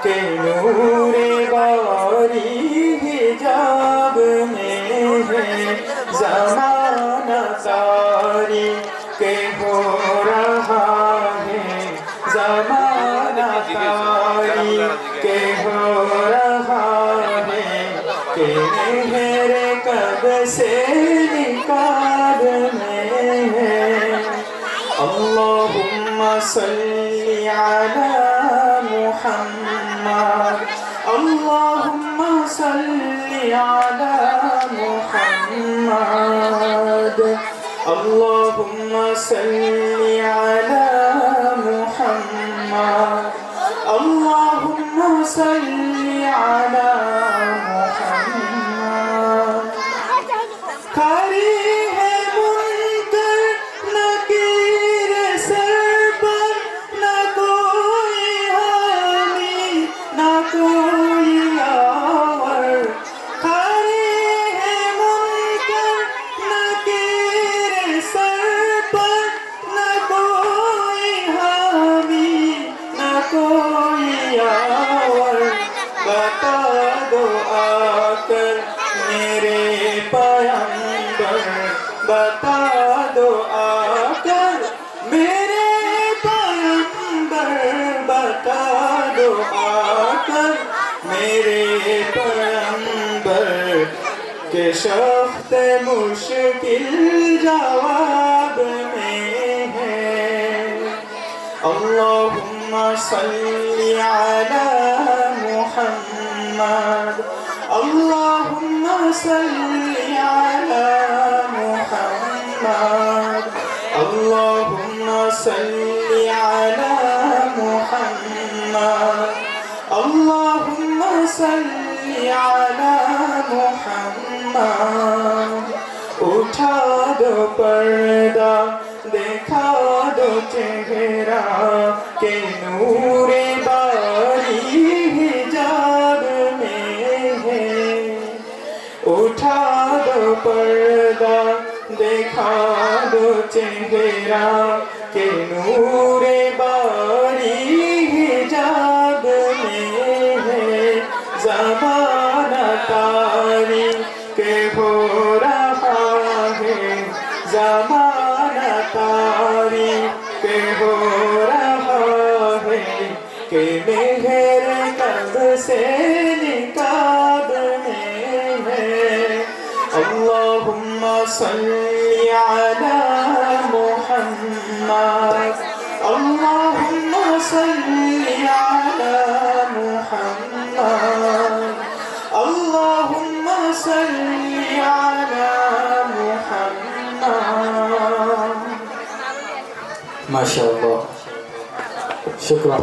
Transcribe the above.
के नूरे बारी हिजाब में है ज़माना तारी के हो रहा है ज़माना तारी के हो रहा है के मेरे कब से निकाब में है अल्लाहुम्मा सल्ली अला मुहम्मद अल्लाहुम्मा सल्ली अला मुहम्मद अल्लाहुम्मा सल्ली अला मुहम्मद अल्लाहुम्मा सल्ली अला मुहम्मद खरी है मुनकर नकीर सर पर न कोई हामी न कोई आवर खरी है मुनकर नकीर सर पर न कोई हामी न कोई आवर बता दो आकर मेरे पैगंबर बता दो आकर मेरे पैगंबर बता दो आकर मेरे पैगंबर के सख्त मुश्किल जवाब में है अल्लाहुम्मा सल्ली अला मुहम्मद अल्लाहुम्मा सल्ली अला मुहम्मद अल्लाहुम्मा सल्ली अला मुहम्मद अल्लाहुम्मा सल्ली अला मुहम्मद उठा दो पर्दा देखा दो चेहरा के नूरे बारी हिजाब में है उठा दो पर्दा देखा दो चेहरा के नूरे बारी हिजाब में है ज़माना तारी के हो रहा है ज़माना तारी के हो रहा है के मेरे कब से निकाब में है अल्लाहुम्मा सल्ली अला मुहम्मद अल्लाहुम्मा सल्ली अला मुहम्मद अल्लाहुम्मा सल्ली अला मुहम्मद माशाअल्लाह शुक्रिया।